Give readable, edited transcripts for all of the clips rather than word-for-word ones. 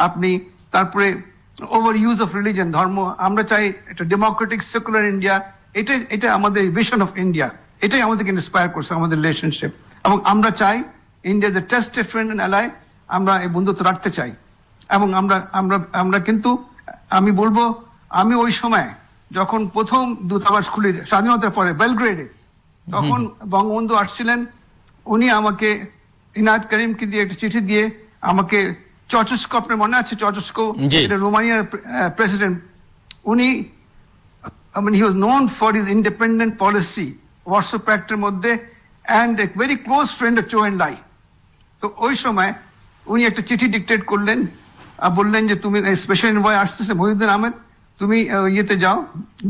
আপনি তারপরে over use of religion, ধর্ম। আমরা চাই একটা ডেমোক্রেটিক সেকুলার ইন্ডিয়া, এটা আমাদের ভিশন অফ ইন্ডিয়া, এটাই আমাদেরকে ইন্সপায়ার করছে আমাদের রিলেশনশিপ। এবং আমরা চাই ইন্ডিয়া যে টেস্টেড ফ্রেন্ড এন্ড অ্যালাই, আমরা এই বন্ধুত্ব রাখতে চাই। এবং আমরা কিন্তু আমি বলবো, আমি ওই সময় যখন প্রথম দূতাবাস খুলি স্বাধীনতার পরে বেলগ্রেডে, তখন বঙ্গবন্ধু আসছিলেন, উনি আমাকে ইনায়েত করিমকে দিয়ে একটা চিঠি দিয়ে আমাকে চচস্কো, আপনার মনে আছে চচস্কো, এটা রোমানিয়ার প্রেসিডেন্ট, উনি he was known for his independent policy Warsaw প্যাক্টের মধ্যে and a very close friend of Zhou Enlai. তো ওই সময় উনি একটা চিঠি ডিকটেট করলেন, বললেন যে তুমি স্পেশাল এনভয় আসতেছে মহিউদ্দিন আহমেদ, তুমি ইয়েতে যাও,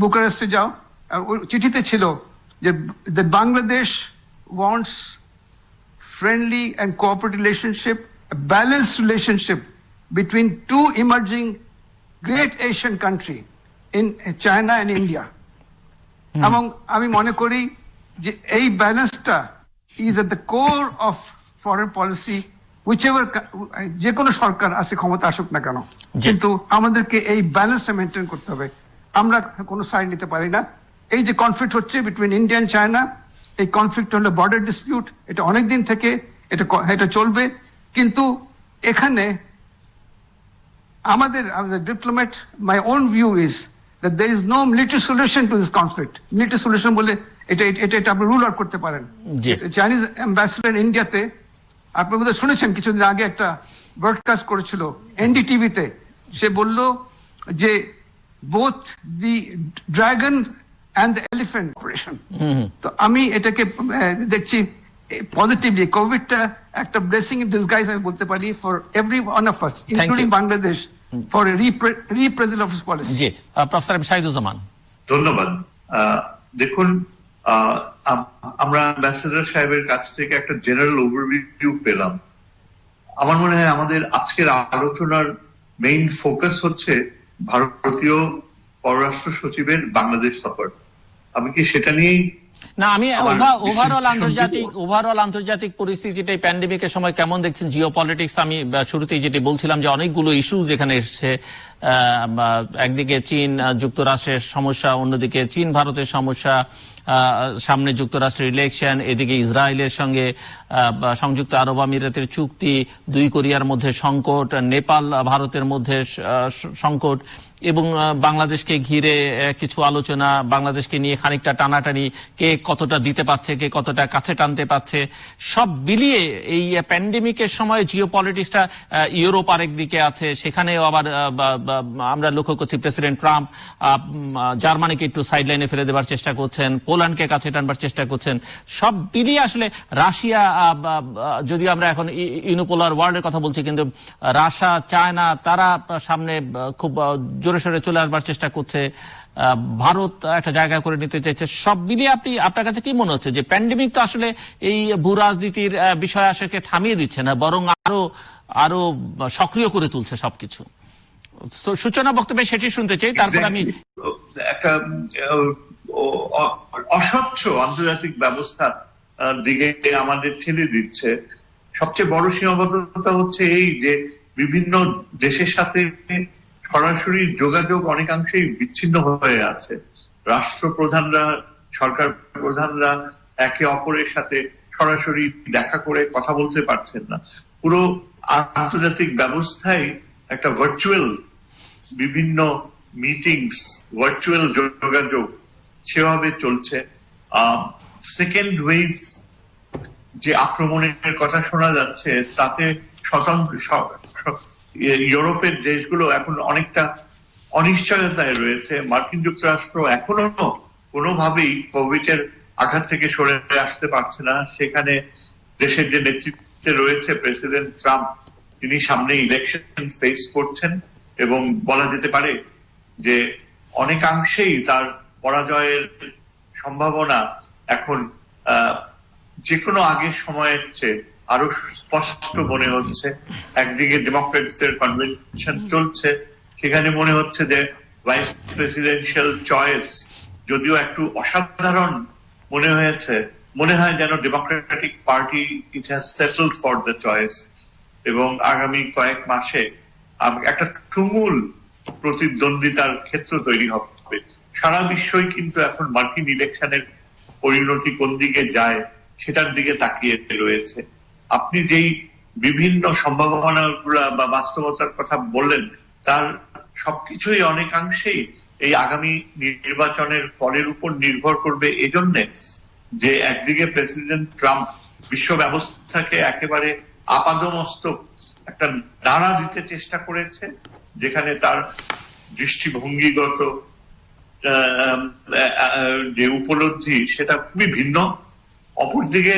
বুকারেস্টে যাও। আর ওই চিঠিতে ছিল যে Bangladesh wants friendly and cooperative relationship, a balanced relationship between two emerging great Asian country in China and India. এবং আমি মনে করি যে এই ব্যালেন্সটা is at the core of foreign policy, whichever যে কোনো সরকার আছে ক্ষমতা আসুক না কেন, কিন্তু আমাদেরকে এই ব্যালেন্সটা মেনটেন করতে হবে। আমরা কোনো সাইড নিতে পারি না। এই যে কনফ্লিক্ট হচ্ছে বিটুইন ইন্ডিয়া এন্ড চায়না, এই কনফ্লিক্ট হলো বর্ডার ডিসপিউট, এটা অনেকদিন থেকে এটা চলবে। কিন্তু এখানে আমাদের diplomat, my own view is that there is no military solution to this conflict. Military solution বলে এটা আপনি রুল আউট করতে পারেন। চাইনিজ অ্যাম্বাসেডর ইন্ডিয়াতে, আপনি বোধহয় শুনেছেন কিছুদিন আগে একটা ব্রডকাস্ট করেছিল এনডিটিভিতে, সে বলল যে both the dragon and the elephant operation. তো আমি এটাকে দেখছি পজিটিভলি, কোভিডটা একটা ব্লেসিং ইন ডিসগাইজ আমি বলতে পারি for every one of us, including Bangladesh, for represent of policy. G, professor Shahiduzzaman. ধন্যবাদ। দেখুন, আমরা অ্যাম্বাসেডর সাহেবের কাছ থেকে একটা জেনারেল ওভারভিউ পেলাম। আমার মনে হয় আমাদের আজকের আলোচনার মেইন ফোকাস হচ্ছে ভারতীয় পররাষ্ট্র সচিবের বাংলাদেশ সফর। আমি কি সেটা নিয়েই না, আমি ওভারঅল আন্তর্জাতিক পরিস্থিতিটা প্যান্ডেমিকের সময় কেমন দেখছেন, জিও পলিটিক্স। আমি শুরুতেই যেটি বলছিলাম যে অনেকগুলো ইস্যু যেখানে এসছে, একদিকে চীন যুক্তরাষ্ট্রের সমস্যা, অন্যদিকে চীন ভারতের সমস্যা, সামনে যুক্তরাষ্ট্রের ইলেকশন, এদিকে ইসরায়েলের সঙ্গে সংযুক্ত আরব আমিরাতের চুক্তি, দুই কোরিয়ার মধ্যে সংকট, নেপাল ভারতের মধ্যে সংকট, এবং বাংলাদেশকে ঘিরে কিছু আলোচনা, বাংলাদেশকে নিয়ে খানিকটা টানাটানি, কে কতটা দিতে পারছে, কে কতটা কাছে টানতে পারছে। সব মিলিয়ে এই প্যান্ডেমিকের সময় জিও পলিটিক্সটা, ইউরোপ আরেক দিকে আছে, সেখানেও আবার আমরা লক্ষ্য করছি প্রেসিডেন্ট ট্রাম্প জার্মানিকে একটু সাইডলাইনে ফেলে দেবার চেষ্টা করছেন, পোল্যান্ডকে কাছে টানবার চেষ্টা করছেন। সব মিলিয়ে আসলে রাশিয়া, যদিও আমরা এখন ইউনিপোলার ওয়ার্ল্ডের কথা বলছি, কিন্তু রাশিয়া, চায়না তারা সামনে খুব জোরে সোরে চলে আসবার চেষ্টা করছে, ভারত একটা জায়গা করে নিতে চাইছে। সব মিলিয়ে আপনার কাছে কি মনে হচ্ছে যে প্যান্ডেমিক তো আসলে এই ভূ রাজনীতির বিষয় আসলে থামিয়ে দিচ্ছে না, বরং আরো সক্রিয় করে তুলছে সবকিছু? সূচনা বক্তব্যে সেটি শুনতে চাই, তারপর আমি একটা অস্বচ্ছ আন্তর্জাতিক ব্যবস্থা দিকে আমাদের ঠেলে দিচ্ছে। সবচেয়ে বড় সীমাবদ্ধতা হচ্ছে এই যে বিভিন্ন দেশের সাথে সরাসরি যোগাযোগ অনেকাংশেই বিচ্ছিন্ন হয়ে আছে। রাষ্ট্রপ্রধানরা, সরকার প্রধানরা একে অপরের সাথে সরাসরি দেখা করে কথা বলতে পারছেন না। পুরো আন্তর্জাতিক ব্যবস্থায় একটা ভার্চুয়াল বিভিন্ন মিটিংস, ভার্চুয়াল যোগাযোগ সেভাবে চলছে। সেকেন্ড ওয়েভ যে আক্রমণের কথা শোনা যাচ্ছে, তাতে ইউরোপের দেশগুলো এখন অনেকটা অনিশ্চয়তায় রয়েছে। মার্কিন যুক্তরাষ্ট্র এখনো কোনোভাবেই কোভিড এর আঘাত থেকে সরে আসতে পারছে না। সেখানে দেশের যে নেতৃত্বে রয়েছে প্রেসিডেন্ট ট্রাম্প, তিনি সামনে ইলেকশন ফেস করছেন এবং বলা যেতে পারে যে অনেকাংশেই তার পরাজয়ের সম্ভাবনা এখন যে কোনো আগের সময়ের চেয়ে আরো স্পষ্ট মনে হচ্ছে। একদিকে ডেমোক্রেটসদের কনভেনশন চলছে, সেখানে মনে হচ্ছে যে ভাইস প্রেসিডেন্সিয়াল চয়েস যদিও একটু অসাধারণ মনে হয়েছে, মনে হয় যেন Democratic party it has settled for the choice, এবং আগামী কয়েক মাসে একটা তুমুল প্রতিদ্বন্দ্বিতার ক্ষেত্র তৈরি হবে। সারা বিশ্বই কিন্তু এখন মার্কিন ইলেকশনের পরিণতি কোন দিকে যায় সেটার দিকে তাকিয়ে রয়েছে। আপনি যেই বিভিন্ন সম্ভাবনাগুলো বা বাস্তবতার কথা বললেন, তার সবকিছুই অনেকাংশেই এই আগামী নির্বাচনের ফলের উপর নির্ভর করবে, এজন্য যে একদিকে প্রেসিডেন্ট ট্রাম্প বিশ্ব ব্যবস্থাকে একেবারে আপাদমস্তক একটা নাড়া দিতে চেষ্টা করেছে, যেখানে তার দৃষ্টিভঙ্গিগত যে উপলব্ধি সেটা খুবই ভিন্ন। অপরদিকে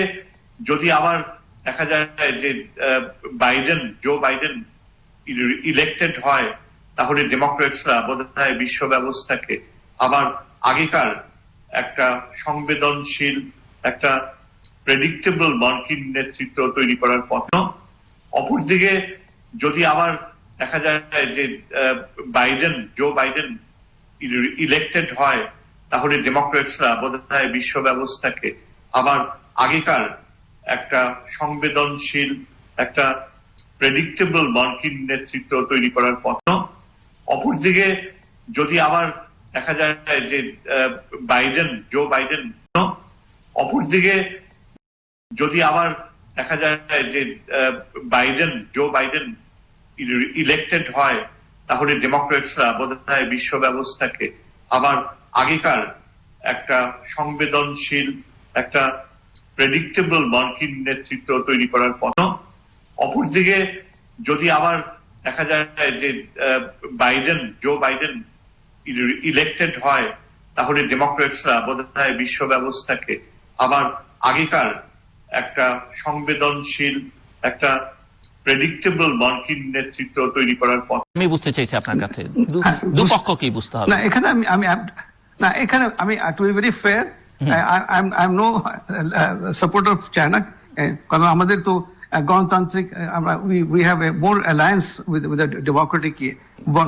যদি আবার দেখা যায় যে জো বাইডেন ইলেক্টেড হয়, তাহলে ডেমোক্রেটসরা বোধহয় বিশ্ব ব্যবস্থাকে আবার আগেকার একটা সংবেদনশীল, একটা প্রেডিক্টেবল মার্কিন নেতৃত্ব তৈরি করার পথ। অপরদিকে যদি আবার দেখা যায় যে জো বাইডেন ইলেক্টেড হয়, তাহলে ডেমোক্রেটসরা বোধহয় বিশ্ব ব্যবস্থাকে আবার আগেকার একটা সংবেদনশীল, একটা প্রেডিক্টেবল মার্কিন নেতৃত্ব তৈরি করার পথ। অপরদিকে যদি আবার দেখা যায় যে জো বাইডেন অপরদিকে যদি আবার দেখা যায় যে জো বাইডেন ইলেক্টেড হয়, তাহলে ডেমোক্রেটসরা বোধহয় বিশ্ব ব্যবস্থাকে আবার আগেকার একটা সংবেদনশীল, একটা প্রেডিক্টেবল মার্কিন নেতৃত্ব তৈরি করার পথ। অপরদিকে যদি আবার দেখা যায় যে জো বাইডেন ইলেক্টেড হয়, তাহলে ডেমোক্রেটসরা বোধহয় বিশ্ব ব্যবস্থাকে আবার আগেকার একটা সংবেদনশীল, একটা প্রেডিক্টেবল মার্কিন নেতৃত্ব তৈরি করার পথ। আমি বুঝতে চাইছি আপনার কাছে দুপক্ষ কি বুঝতে হবে। না, এখানে আমি to be very fair, I am no supporter of China, কারণ আমাদের তো গণতান্ত্রিক, আমরা we have a more alliance with democratic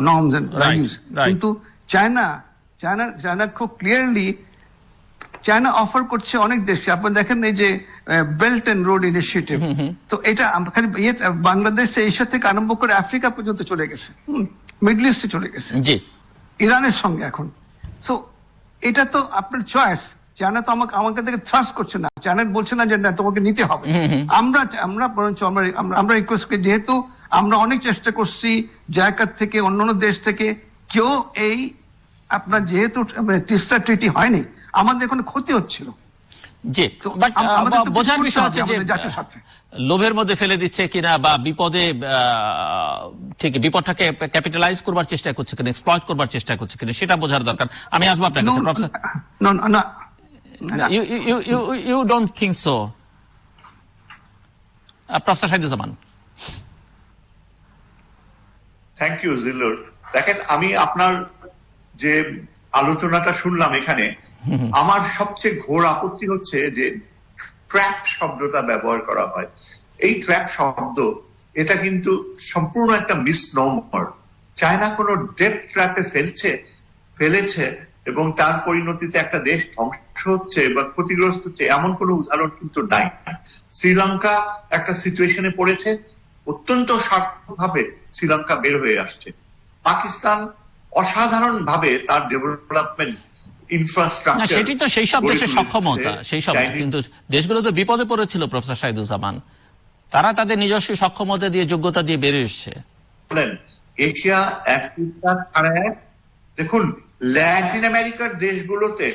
norms and values. কিন্তু চায়না খুব ক্লিয়ারলি চায়না অফার করছে অনেক দেশকে। আপনি দেখেন এই যে বেল্ট এন্ড রোড ইনিশিয়েটিভ, তো এটা খালি বাংলাদেশ, এশিয়া থেকে আরম্ভ করে আফ্রিকা পর্যন্ত চলে গেছে, মিডল ইস্টে চলে গেছে, ইরানের সঙ্গে এখন। সো এটা তো আপনার চয়েস। চায়না তো আমাকে থেকে থ্রাস্ট করছে না, চায়না বলছে না যে না তোমাকে নিতে হবে। আমরা বরঞ্চ আমরা রিকোয়েস্ট করি, যেহেতু আমরা অনেক চেষ্টা করছি জায়গার থেকে, অন্যান্য দেশ থেকে, কেউ এই আপনার যেহেতু তিস্তা ট্রিটি হয়নি, আমাদের কোনো ক্ষতি হচ্ছিল। জি, বোঝার বিষয় হচ্ছে যে লোভের মধ্যে ফেলে দিচ্ছে কিনা, বা বিপদে ঠিক বিপদটাকে ক্যাপিটালাইজ করবার চেষ্টা করছে কিনা, এক্সপ্লয়েট করবার চেষ্টা করছে কিনা, সেটা বোঝার দরকার। আমি আসবো আপনার কাছে, professor. You don't think so, professor Shahiduzzaman? Thank you Zillur. দেখেন, আমি আপনার যে আলোচনাটা শুনলাম, এখানে আমার সবচেয়ে ঘোর আপত্তি হচ্ছে যে ট্র্যাপ শব্দটা ব্যবহার করা হয়। এই ট্র্যাপ শব্দ, এটা কিন্তু সম্পূর্ণ একটা মিসনমার। চায়না কোনো ডেট ট্র্যাপে ফেলেছে এবং তার পরিণতিতে একটা দেশ ধ্বংস হচ্ছে বা ক্ষতিগ্রস্ত হচ্ছে, এমন কোনো উদাহরণ কিন্তু নাই। শ্রীলঙ্কা একটা সিচুয়েশনে পড়েছে, অত্যন্ত স্বার্থভাবে শ্রীলঙ্কা বের হয়ে আসছে। পাকিস্তান অসাধারণ ভাবে তার ডেভেলপমেন্ট ইনফ্রাস্ট্রাকচার, সেটি তো সেই সব দেশের সক্ষমতা, সেই সব, কিন্তু দেশগুলো তো বিপদে পড়েছিল প্রফেসর শাহিদুজ্জামান, তারা তাদের নিজস্ব সক্ষমতা দিয়ে, যোগ্যতা দিয়ে বেরিয়ে এসছে। এশিয়া, আফ্রিকা ছাড়া দেখুন, ল্যাটিন আমেরিকার দেশগুলোতে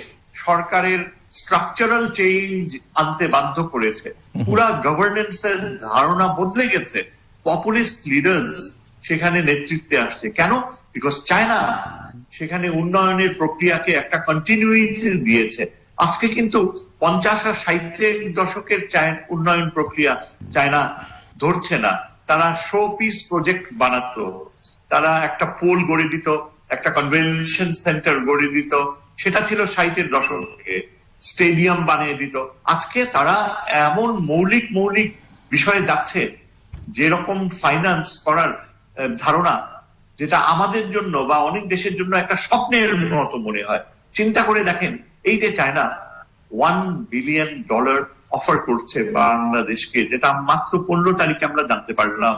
সরকারের স্ট্রাকচারাল চেঞ্জ আনতে বাধ্য করেছে, পুরা গভর্নেন্সের ধারণা বদলে গেছে, পপুলিস্ট লিডার্স সেখানে নেতৃত্বে আসছে। কেন? বিকজ চায়না সেখানে উন্নয়নের প্রক্রিয়াকে একটা কন্টিনিউইটি দিয়েছে। আজকে কিন্তু 50 আর 60 দশকের উন্নয়ন প্রক্রিয়া চায়না ধরছে না। তারা শো পিস প্রজেক্ট বানাতো, তারা একটা পোল গড়ে দিত, একটা কনভেনশন সেন্টার গড়ে দিত, সেটা ছিল 60 দশকে, স্টেডিয়াম বানিয়ে দিত। আজকে তারা এমন মৌলিক বিষয়ে যাচ্ছে, যেরকম ফাইন্যান্স করার ধারণা, যেটা আমাদের জন্য বা অনেক দেশের জন্য একটা স্বপ্নের মতো মনে হয়। চিন্তা করে দেখেন, এই যে চায়না $1 বিলিয়ন অফার করছে বাংলাদেশকে, যেটা মাত্র 15 তারিখে আমরা জানতে পারলাম।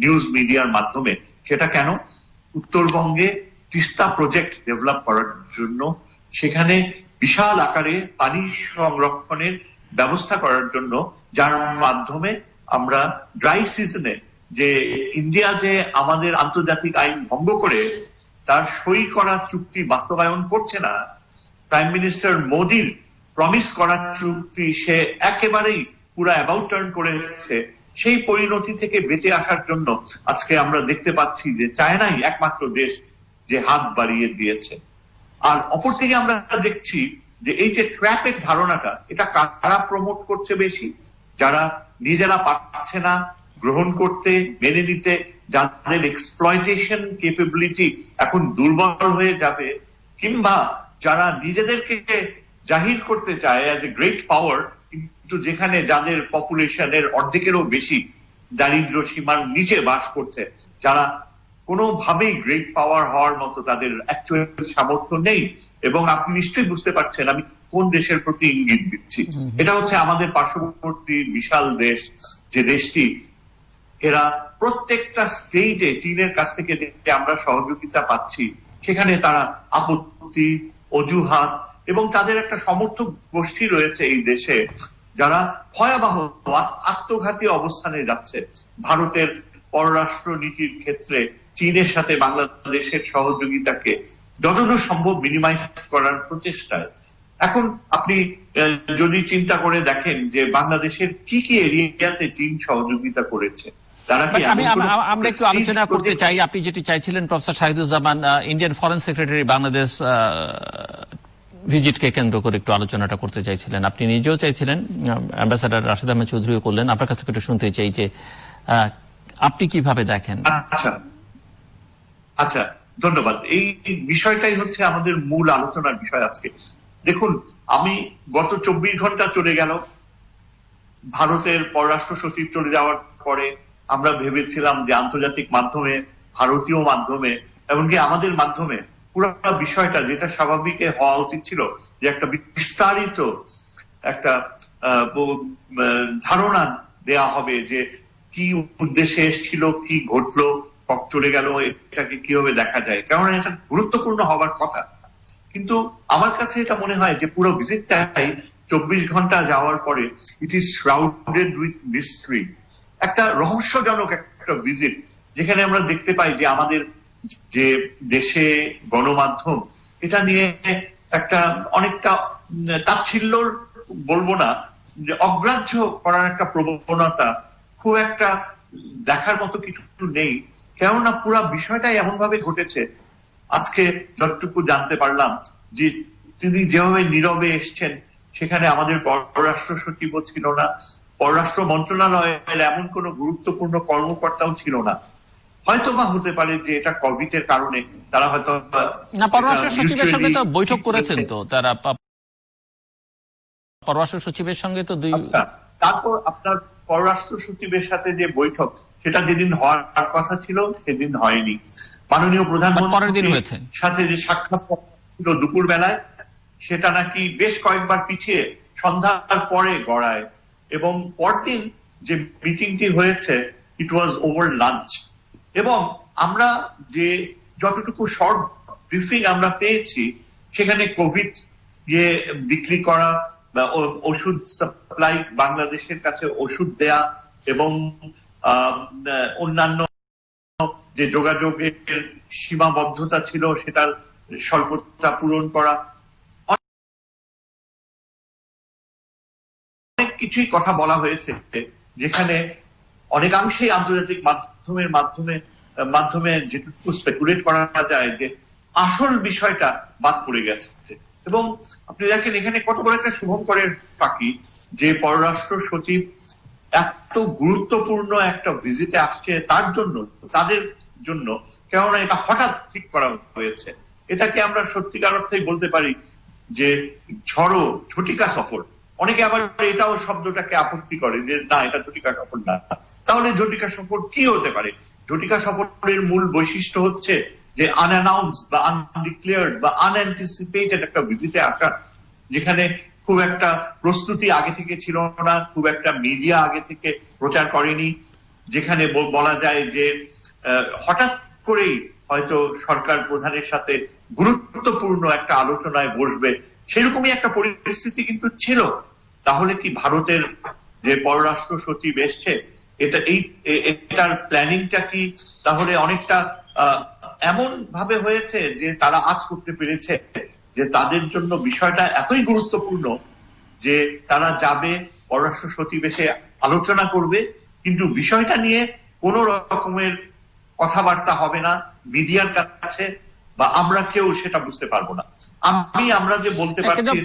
নিউজ মিডিয়ার মাধ্যমে। সেটা কেন? উত্তরবঙ্গে তিস্তা প্রজেক্ট ডেভেলপ করার জন্য, সেখানে বিশাল আকারে পানি সংরক্ষণের ব্যবস্থা করার জন্য, যার মাধ্যমে আমরা ড্রাই সিজনে যে ইন্ডিয়া যে আমাদের আন্তর্জাতিক আইন ভঙ্গ করে তার সই করা চুক্তি বাস্তবায়ন করছে না, প্রাইম মিনিস্টার মোদির প্রমিস করা চুক্তি সে একেবারেই পুরো অ্যাবাউট টার্ন করেছে, সেই পরিণতি থেকে বেঁচে আসার জন্য আজকে আমরা দেখতে পাচ্ছি যে চায়নাই একমাত্র দেশ যে হাত বাড়িয়ে দিয়েছে। আর অপরদিকে আমরা দেখছি যে এই যে ট্র্যাপের ধারণাটা, এটা কারা প্রমোট করছে বেশি? যারা নিজেরা পারছে না গ্রহণ করতে, মেনে নিতে, যাদের এক্সপ্লয়টেশন ক্যাপাবিলিটি এখন দুর্বল হয়ে যাবে, কিংবা যারা নিজেদেরকে জাহির করতে চায় অ্যাজ এ গ্রেট পাওয়ার, কিন্তু যেখানে যাদের পপুলেশনের অর্ধেকেরও বেশি দারিদ্র সীমার নিচে বাস করছে, যারা কোনোভাবেই গ্রেট পাওয়ার হওয়ার মতো তাদের অ্যাকচুয়াল সামর্থ্য নেই। এবং আপনি নিশ্চয়ই বুঝতে পারছেন আমি কোন দেশের প্রতি ইঙ্গিত দিচ্ছি। এটা হচ্ছে আমাদের পার্শ্ববর্তী বিশাল দেশ, যে দেশটি এরা প্রত্যেকটা স্টেজে চীনের কাছ থেকে যে আমরা সহযোগিতা পাচ্ছি, সেখানে তারা আপত্তি, অজুহাত, এবং তাদের একটা সমর্থক গোষ্ঠী রয়েছে এই দেশে যারা ভয়াবহ আত্মঘাতী অবস্থানে যাচ্ছে। ভারতের পররাষ্ট্র নীতির ক্ষেত্রে চীনের সাথে বাংলাদেশের সহযোগিতাকে যতদূর সম্ভব মিনিমাইজ করার প্রচেষ্টায়। এখন আপনি যদি চিন্তা করে দেখেন যে বাংলাদেশের কি কি এরিয়াতে চীন সহযোগিতা করেছে, তারা কি আমরা একটু আলোচনা করতে চাই। আপনি যেটি চাইছিলেন professor Shahiduzzaman, Indian foreign secretary Bangladesh ভিজিটকে কেন্দ্র করে একটু আলোচনাটা করতে চাইছিলেন, আপনি নিজেও চাইছিলেন, অ্যাম্বাসাডার রাশেদ আহমেদ চৌধুরীও করলেন। আপনার কাছে একটু শুনতে চাই যে আপনি কিভাবে দেখেন। আচ্ছা, ধন্যবাদ। এই বিষয়টাই হচ্ছে আমাদের মূল আলোচনার বিষয় আজকে। দেখুন, আমি গত 24 ঘন্টা চলে গেল ভারতের পররাষ্ট্র সচিব চলে যাওয়ার পরে, আমরা ভেবেছিলাম যে আন্তর্জাতিক মাধ্যমে, ভারতীয় মাধ্যমে, এমনকি আমাদের মাধ্যমে পুরো বিষয়টা যেটা স্বাভাবিক হওয়া উচিত ছিল, যে একটা বিস্তারিত একটা ধারণা দেয়া হবে যে কি উদ্দেশ্যে এসেছিল, কি ঘটলো, চলে গেল, এটাকে কিভাবে দেখা যায়, কারণ এটা গুরুত্বপূর্ণ হবার কথা। কিন্তু আমার কাছে এটা মনে হয় যে পুরো ভিজিটটাই 24 ঘন্টা যাওয়ার পরে ইট ইজ শ্রাউডেড উইথ মিস্ট্রি। একটা রহস্যজনক একটা ভিজিট, যেখানে আমরা দেখতে পাই যে আমাদের যে দেশে গণমাধ্যম এটা নিয়ে একটা অনেকটা তাচ্ছিল্য বলবো না, যে অগ্রাহ্য করার একটা প্রবণতা খুব একটা দেখার মতো কিছু নেই। কেননা পুরো বিষয়টাই এমন ভাবে ঘটেছে, আজকে যতটুকু জানতে পারলাম যে তিনি যেভাবে নীরবে এসছেন, সেখানে আমাদের পররাষ্ট্র সচিবও ছিল না, পররাষ্ট্র মন্ত্রণালয়ের এমন কোনো গুরুত্বপূর্ণ কর্মকর্তাও ছিল না। হয়তো বা হতে পারে যে এটা কোভিড এর কারণে তারা হয়তো না, পররাষ্ট্র সচিবের সঙ্গে তো বৈঠক করেছেন, তো তারা পররাষ্ট্র সচিবের সঙ্গে তো তারপর আপনার পররাষ্ট্র সচিবের সাথে যে বৈঠক, সেটা যেদিন হওয়ার কথা ছিল সেদিন হয়নি। মাননীয় প্রধানমন্ত্রীর সাথে যে সাক্ষাৎ ছিল দুপুর বেলায়, সেটা নাকি বেশ কয়েকবার পিছিয়ে সন্ধ্যার পরে গড়ায়, এবং পরদিন যে মিটিংটি হয়েছে ইট ওয়াজ ওভার লাঞ্চ। এবং আমরা যে যতটুকু শর্ট ব্রিফিং আমরা পেয়েছি, সেখানে কোভিড বিক্রি করা, ওষুধ সাপ্লাই, বাংলাদেশের কাছে ওষুধ দেয়া, এবং অন্যান্য যে যোগাযোগের সীমাবদ্ধতা ছিল সেটার স্বল্পতা পূরণ করা, অনেক কিছুই কথা বলা হয়েছে, যেখানে অনেকাংশেই আন্তর্জাতিক মাধ্যমে যেটুকু স্পেকুলেট করা যায় যে আসল বিষয়টা বাদ পড়ে গেছে। এবং আপনি দেখেন এখানে কত বড় একটা শুভঙ্করের ফাঁকি, যে পররাষ্ট্র সচিব এত গুরুত্বপূর্ণ একটা ভিজিটে আসছে তাদের জন্য, কেননা এটা হঠাৎ ঠিক করা হয়েছে। এটাকে আমরা সত্যিকার অর্থেই বলতে পারি যে ঝটিকা সফর। অনেকে আবার এটাও শব্দটাকে আপত্তি করে যে না, এটা ঝটিকা সফর না। তাহলে ঝটিকা সফর কি হতে পারে? ঝটিকা সফরের মূল বৈশিষ্ট্য হচ্ছে যে আনঅ্যানাউন্স বা আনডিক্লেয়ার্ড বা আনঅ্যান্টিসিপেটেড একটা ভিজিটে আসা, যেখানে খুব একটা প্রস্তুতি আগে থেকে ছিল না, খুব একটা মিডিয়া আগে থেকে প্রচার করেনি, যেখানে বলা যায় যে হঠাৎ করেই হয়তো সরকার প্রধানের সাথে গুরুত্বপূর্ণ একটা আলোচনায় বসবে, সেরকমই একটা পরিস্থিতি কিন্তু ছিল। তাহলে কি ভারতের যে পররাষ্ট্র সচিব এসছে, এটার প্ল্যানিংটা কি তাহলে অনেকটা এমন ভাবে হয়েছে যে তারা আজ করতে পেরেছে যে তাদের জন্য বিষয়টা এতই গুরুত্বপূর্ণ যে তারা যাবে, পররাষ্ট্র সচিব এসে আলোচনা করবে, কিন্তু বিষয়টা নিয়ে কোনো রকমের কথাবার্তা হবে না মিডিয়ার কাছে, বা আমরা কেউ সেটা বুঝতে পারবো না। আমরা যে বলতে পারছি,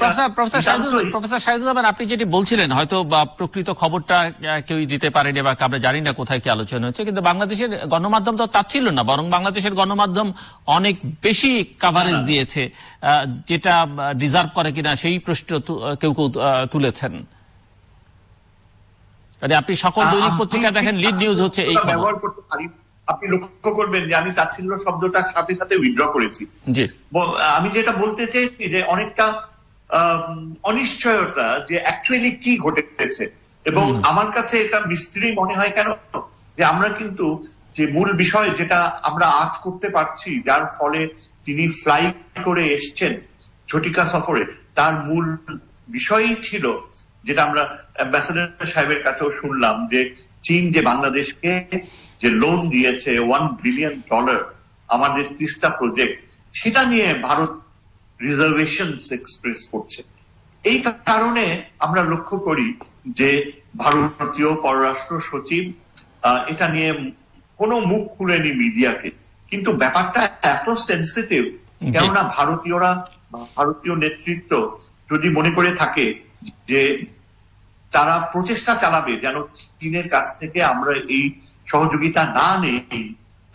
প্রফেসর শাহিদুজ্জামান, আপনি যেটি বলছিলেন হয়তো বা প্রকৃত খবরটা কেউই দিতে পারেনি বা আমরা জানি না কোথায় কি আলোচনা হচ্ছে, কিন্তু বাংলাদেশের গণমাধ্যম তো তা ছিল না, বরং বাংলাদেশের গণমাধ্যম অনেক বেশি কাভারেজ দিয়েছে, যেটা ডিজার্ভ করে কিনা সেই প্রশ্ন কেউ কেউ তুলেছেন। মানে আপনি সকল দৈনিক পত্রিকা দেখেন, লিড নিউজ হচ্ছে এই ব্যবহার করতে পারি। আপনি লক্ষ্য করবেন যে আমি তাচ্ছিল্য শব্দটার সাথে সাথে উইথড্র করেছি। আমি যেটা বলতে চাইছি যে অনেকটা অনিশ্চয়তা যে অ্যাকচুয়ালি কি ঘটেছে, এবং আমার কাছে এটা মিস্ট্রি মনে হয় কেন, যে আমরা কিন্তু যে মূল বিষয় যেটা আমরা আজ করতে পারছি, যার ফলে তিনি ফ্লাই করে এসছেন ঝটিকা সফরে, তার মূল বিষয়ই ছিল যেটা আমরা অ্যাম্বাসেডর সাহেবের কাছেও শুনলাম, যে চীন যে বাংলাদেশকে যে লোন দিয়েছে $1 বিলিয়ন আমাদের তিস্তা প্রজেক্ট, সেটা নিয়ে ভারত রিজার্ভেশনস এক্সপ্রেস করছে। এই কারণে আমরা লক্ষ্য করি যে ভারতীয় পররাষ্ট্র সচিব এটা নিয়ে কোনো মুখ খুলেনি মিডিয়াকে, কিন্তু ব্যাপারটা এত সেন্সিটিভ, কেননা ভারতীয় নেতৃত্ব যদি মনে করে থাকে যে তারা প্রচেষ্টা চালাবে যেন চীনের কাছ থেকে আমরা এই সহযোগিতা না নেই,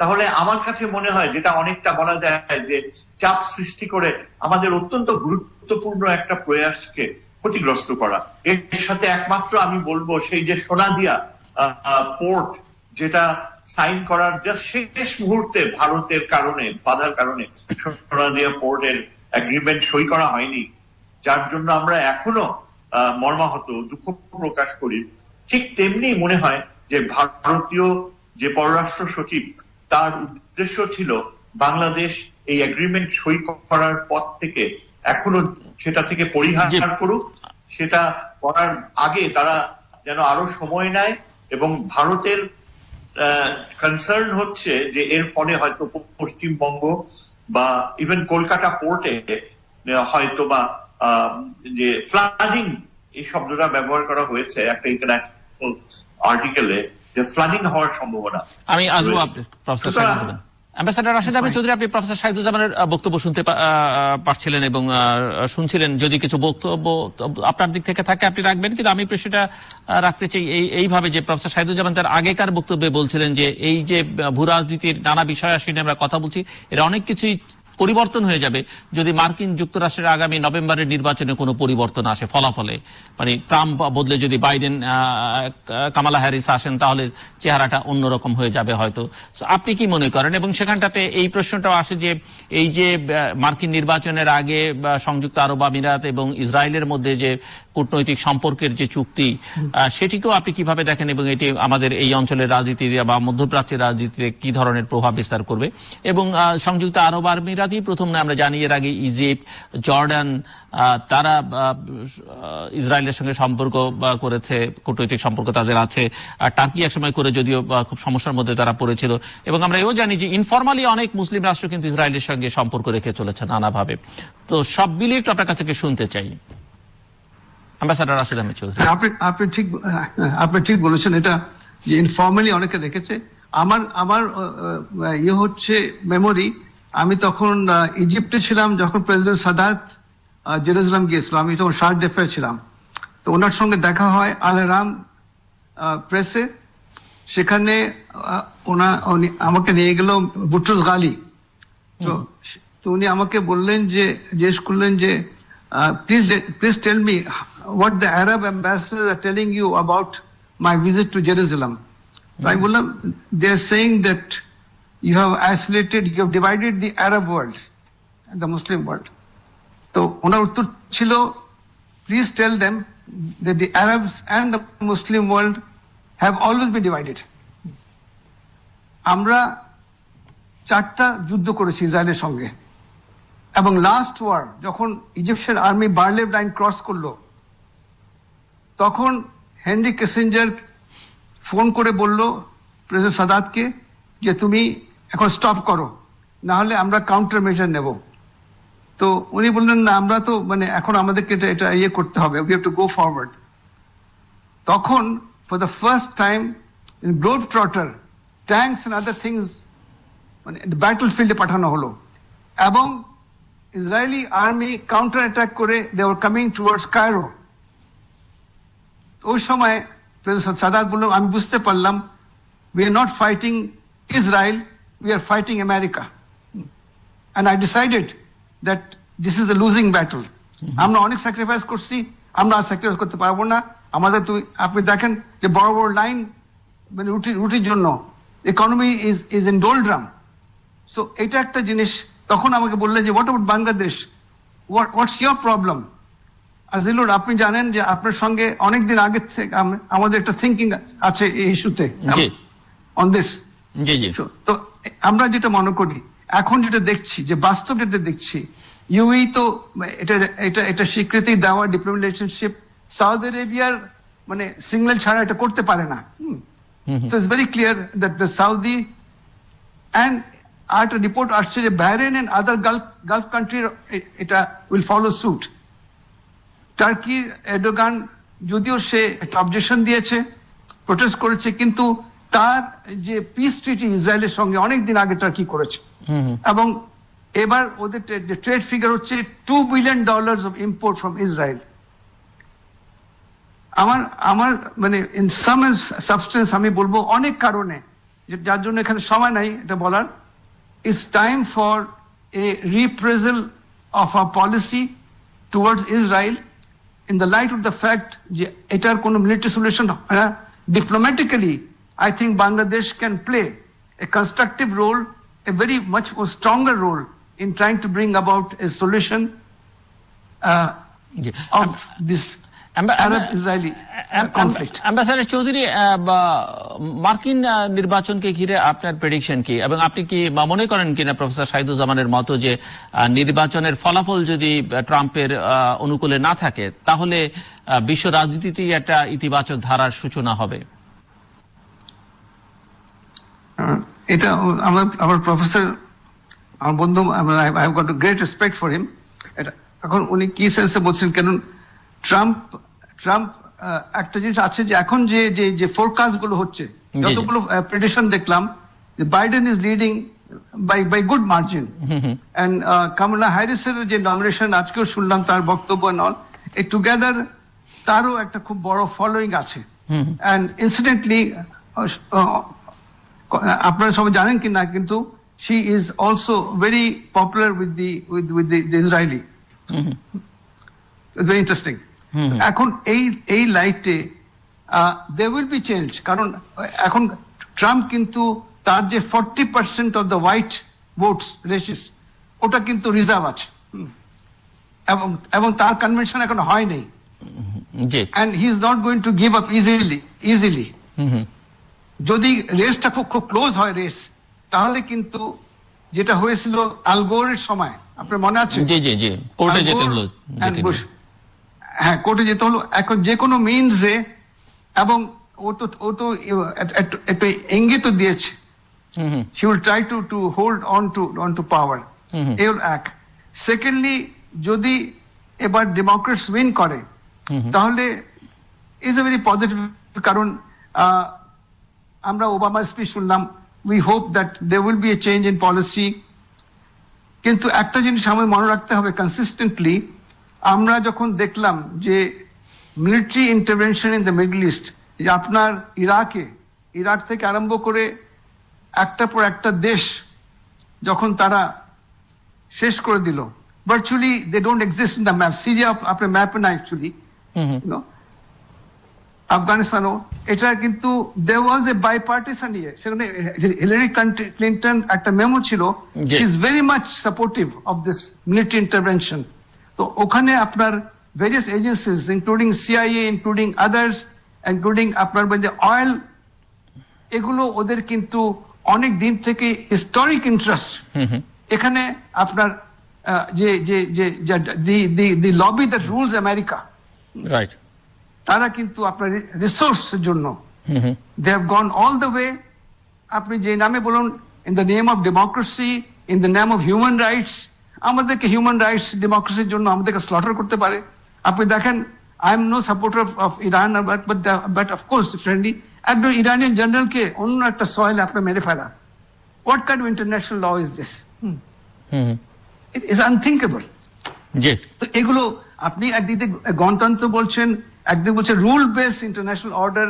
তাহলে আমার কাছে মনে হয় যেটা অনেকটা বলা যায় যে চাপ সৃষ্টি করে আমাদের অত্যন্ত গুরুত্বপূর্ণ একটা প্রয়াসকে ক্ষতিগ্রস্ত করা। এর সাথে একমাত্র আমি বলবো সেই যে সোনাদিয়া পোর্ট, যেটা সাইন করার জাস্ট শেষ মুহূর্তে ভারতের কারণে, বাধার কারণে সোনাদিয়া পোর্টের এগ্রিমেন্ট সই করা হয়নি, যার জন্য আমরা এখনো মর্মাহত, দুঃখ প্রকাশ করি। ঠিক তেমনি মনে হয় যে ভারতীয় যে পররাষ্ট্র সচিব, তার উদ্দেশ্য ছিল বাংলাদেশ এই এগ্রিমেন্ট সই করার পর থেকে এখনো সেটা থেকে পরিহার করুক, সেটা করার আগে তারা যেন আরো সময় নেয়, এবং ভারতের কনসার্ন হচ্ছে যে এর ফলে হয়তো পশ্চিমবঙ্গ বা ইভেন কলকাতা পোর্টে হয়তো বা যে ফ্লাডিং, এই শব্দটা ব্যবহার করা হয়েছে একটা ইন্টারন্যাশনাল আর্টিকেলে, যে ফ্লাডিং হওয়ার সম্ভাবনা। আমি আসবো অ্যাম্বাসেডর রাশেদ আহমেদ চৌধুরী, আপনি প্রফেসর শাহিদুজ্জামানের বক্তব্য শুনতে পারছিলেন এবং শুনছিলেন। যদি কিছু বক্তব্য আপনার দিক থেকে থাকে আপনি রাখবেন, কিন্তু আমি প্রশ্নটা রাখতে চাই এইভাবে যে প্রফেসর শাহিদুজ্জামান তার আগেকার বক্তব্যে বলছিলেন যে এই যে ভূ রাজনীতির নানা বিষয় আসলে আমরা কথা বলছি, এর অনেক কিছুই পরিবর্তন হয়ে যাবে যদি মার্কিন যুক্তরাষ্ট্রের আগামী নভেম্বরের নির্বাচনে কোনো পরিবর্তন আসে ফলাফলে। মানে ট্রাম্প বদলে যদি বাইডেন কামালা হ্যারিস আসেন, তাহলে চেহারাটা অন্যরকম হয়ে যাবে হয়তো। আপনি কি মনে করেন? এবং সেখানটাতে এই প্রশ্নটাও আসে যে এই যে মার্কিন নির্বাচনের আগে সংযুক্ত আরব আমিরাত এবং ইসরায়েলের মধ্যে যে কূটনৈতিক সম্পর্কের যে চুক্তি, সেটিকেও আপনি কিভাবে দেখেন, এবং এটি আমাদের এই অঞ্চলের রাজনীতি বা মধ্যপ্রাচ্যের রাজনীতিতে কি ধরনের প্রভাব বিস্তার করবে? এবং সংযুক্ত আরব আমিরাতই প্রথম না, আমরা জানি এর আগে ইজিপ্ট, জর্ডান, তারা ইসরায়েলের সঙ্গে সম্পর্ক করেছে, কূটনৈতিক সম্পর্ক তাদের আছে। টার্কি একসময় করে যদিও খুব সমস্যার মধ্যে তারা পড়েছিল। এবং আমরা এও জানি যে ইনফরমালি অনেক মুসলিম রাষ্ট্র কিন্তু ইসরায়েলের সঙ্গে সম্পর্ক রেখে চলেছে নানাভাবে। তো সব মিলিয়ে একটু আপনার কাছ থেকে শুনতে চাই অ্যাম্বাসেডর রাশেদ আহমেদ চৌধুরী। আপনি ঠিক বলেছেন, এটা যে ইনফর্মালি অনেকে রেখেছে। আমার হচ্ছে মেমোরি, আমি তখন ইজিপ্টে ছিলাম যখন প্রেসিডেন্ট সাদাত জেরুজালেম গিয়েছিল, আমি তখন শার্ট ডেফে ছিলাম। তো ওনার সঙ্গে দেখা হয় আল আরাম প্রেসে, সেখানে উনি আমাকে নিয়ে গেল বুটরস গালি। তো উনি আমাকে বললেন যে, জিজ্ঞেস করলেন যে please tell me what the Arab ambassadors are telling you about my visit to Jerusalem. I বললাম, they are saying that you have divided the Arab world and the Muslim world. তো ওনার উত্তর ছিল, please tell them that the Arabs and the Muslim world have always been divided. আমরা 4টা যুদ্ধ করেছি ইসরায়েলের সঙ্গে, এবং লাস্ট ওয়ার যখন ইজিপশিয়ান আর্মি বার্লেভ লাইন ক্রস করলো, তখন হেনরি কিসিঞ্জার ফোন করে বলল প্রেসিডেন্ট সাদাতকে যে তুমি এখন স্টপ করো, না হলে আমরা কাউন্টার মেজার নেব। তো উনি বললেন না, আমরা তো এখন আমাদেরকে এটা ইয়ে করতে হবে, we have to go forward. তখন for the first time in globetrotter tanks and other things battle ফিল্ডে পাঠানো হলো, এবং ইসরায়েলি আর্মি কাউন্টার অ্যাটাক করে they were coming towards Cairo. ওই সময় প্রেসিডেন্ট সাদাত বলল, আমি বুঝতে পারলাম we are not fighting Israel, we are fighting America. And I decided that this is a losing battle. আমরা অনেক স্যাক্রিফাইস করছি, আমরা আর স্যাক্রিফাইস করতে পারবো না। আমাদের তো আপনি দেখেন যে বড় বড় লাইন রুটির জন্য economy is in doldrum. So এটা একটা জিনিস। তখন আমাকে বললেন যে what about Bangladesh, what's your problem? Azilur, আপনি জানেন যে আপনার সঙ্গে অনেকদিন আগে থেকে আমাদের একটা থিঙ্কিং আছে এই ইস্যুতে অন দিস। তো আমরা যেটা মনে করি, এখন যেটা দেখছি, যে বাস্তব যেটা দেখছি, ইউই তো এটা স্বীকৃতি দেওয়া ডিপ্লোম্যাটিক রিলেশনশিপ, সৌদি আরেবিয়ার সিগন্যাল ছাড়া এটা করতে পারে না। So it's very clear that the Saudi and আর একটা রিপোর্ট আসছে যে Bahrain and other gulf country এটা will follow suit. Turkey Erdogan যদিও সে একটা অবজেকশন দিয়েছে, প্রোটেস্ট করেছে, কিন্তু তার যে পিস ট্রিটি ইসরায়েলের সঙ্গে অনেকদিন আগে টার্কি করেছে, এবং এবার ওদের ট্রেড ফিগার হচ্ছে $2 billion of import from Israel. আমার ইন সাম সাবস্টেন্স আমি বলবো অনেক কারণে, যার জন্য এখানে সময় নাই এটা বলার। It's time for a reprisal of a policy towards Israel in the light of the fact যে এটার কোনো মিলিটারি সলিউশন হয় না। Diplomatically, I think Bangladesh can play a constructive role, a very much more stronger role in trying to bring about a solution of this Arab-Israeli conflict. Ambassador Chowdhury, মার্কিন নির্বাচনকে ঘিরে আপনার prediction কি, এবং আপনি কি মনে করেন কিনা প্রফেসর শাহিদুজ্জামানের মতো যে নির্বাচনের ফলাফল যদি ট্রাম্পের অনুকূলে না থাকে, তাহলে বিশ্ব রাজনীতিতেই একটা ইতিবাচক ধারার সূচনা হবে? এটা আমার প্রফেসর, আমার বন্ধু, I have got great respect for him. এটা এখন উনি কি সেন্সে বলছেন, কেন ট্রাম্প একটা জিনিস আছে যে এখন যে ফোরকাস্ট গুলো হচ্ছে, যতগুলো প্রেডিকশন দেখলাম, যে Biden is leading by good margin, and Kamala হ্যারিসের যে নমিনেশন আজকেও শুনলাম তার বক্তব্য নল, এই টুগেদার তারও একটা খুব বড় ফলোইং আছে। এন্ড ইনসিডেন্টলি আপনারা সবাই জানেন কিনা, কিন্তু she is also very popular with the Israeli. Very interesting. এখন এই লাইটে দে উইল বি চেঞ্জ, কারণ এখন ট্রাম্প কিন্তু তার যে 40% অফ দ্য হোয়াইট ভোটস রেসিস, ওটা কিন্তু রিজার্ভ আছে, এবং তার কনভেনশন এখন হয় নাই, and he is not going to give up easily. যদি রেসটা খুব ক্লোজ হয় রেস, তাহলে কিন্তু যেটা হয়েছিল আল গোরের সময়, আপনার মনে আছে? কোর্টে যেতে হলো, হ্যাঁ কোর্টে যেতে হলো। এখন যে কোনো মিনসে, এবং ও তো একটু ইঙ্গিত দিয়েছে, she will try to hold on to power. এই হল এক। সেকেন্ডলি, যদি এবার ডেমোক্রেটস উইন করে, তাহলে ইজ এ ভেরি পজিটিভ, কারণ আমরা ওবামার স্পিচ শুনলাম, we hope that there will be a change in policy. কিন্তু একটা জিনিস আমাদের মনে রাখতে হবে কনসিস্টেন্টলি, আমরা যখন দেখলাম যে military intervention in the middle east, যে আপনার ইরাক থেকে আরম্ভ করে একটার পর একটা দেশ যখন তারা শেষ করে দিল, virtually they don't exist in the map. Syria আপনার ম্যাপে না অ্যাকচুয়ালি, আফগানিস্তানও। এটা কিন্তু there was a bipartisan ইয়ে, সেখানে হিলারি ক্লিন্টন একটা মেমো ছিল, she is very much supportive of this military intervention. তো ওখানে আপনার various agencies including CIA, including others, including আপনার অয়েল, এগুলো ওদের কিন্তু অনেক দিন থেকে হিস্টোরিক ইন্টারেস্ট এখানে আপনার যে যে যে lobby that rules America, right, তারা কিন্তু আপনার রিসোর্সের জন্য they have gone all the way. আপনি যে নামে বলুন, in the name of democracy, in the name of human rights, আমাদেরকে হিউম্যান রাইটস ডেমোক্রেসির জন্য আমাদেরকে স্লটার করতে পারে। আপনি দেখেন, I am no supporter of Iran, but of course friendly, একজন ইরানিয়ান জেনারেলকে অন্য একটা সয়েলে আপনার মেরে ফেলা, what kind of international law is this? It is unthinkable. জি, তো এগুলো আপনি একদিকে গণতন্ত্র বলছেন, একদিকে বলছেন রুল বেসড ইন্টারন্যাশনাল অর্ডার,